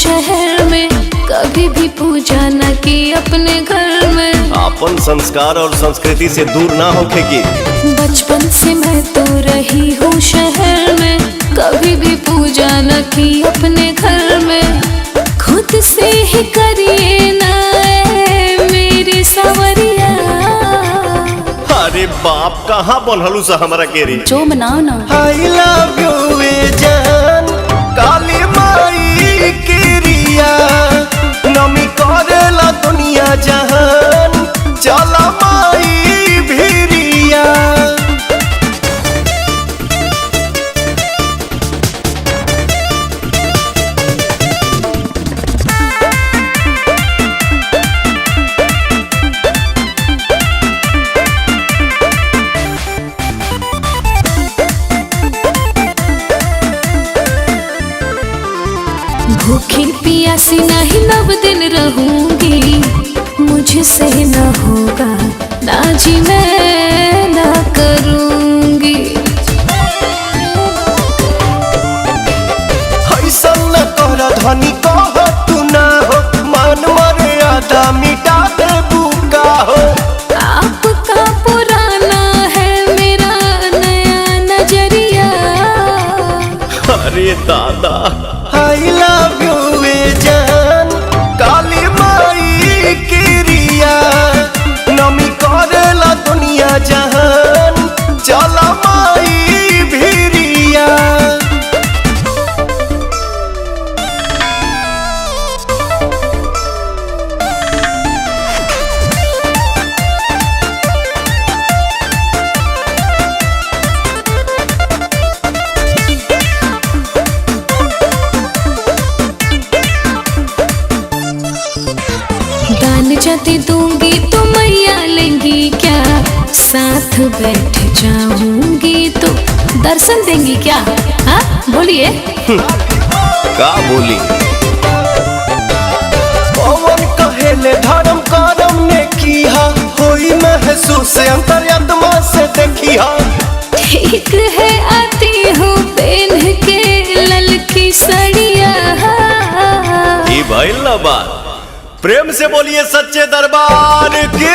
शहर में, कभी भी पूजा न की अपने घर में। अपन संस्कार और संस्कृति से दूर ना होके की। बचपन से मैं तो रही हूँ शहर में, कभी भी पूजा न की अपने घर में। खुद से ही करिए ना मेरे सवरिया। अरे बाप कहाँ बनहलू सा हमारा केरी। जो मनाओ ना। I love you जान, काली माई केरिया, नमी करेला दुनिया जहान, चला माई भिरिया। भूखी पियासी नहीं 9 दिन रहूंगी, मुझसे न होगा ना जी मैं न करूंगी। ऐसा न तोरा धनी कह तू ना हो, मान मर्यादा मिटा दे बुका हो। आपका पुराना है मेरा नया नजरिया। अरे दादा I love you जान, काली माई केरिया, नमी करेला दुनिया जहान, चला माई भिरिया। दान जति दूंगी तो मैया लेंगी क्या, साथ बैठ जाऊंगी तो दर्शन देंगी क्या। हाँ बोलिए। का बोली। पवन कहेले धर्म करम ने किया, होई महसूस अंतरात्मा से देखिया। ठीक है आती हूँ पहन के ललकी सड़िया। ये भइल ना बात। प्रेम से बोलिए सच्चे दरबार के।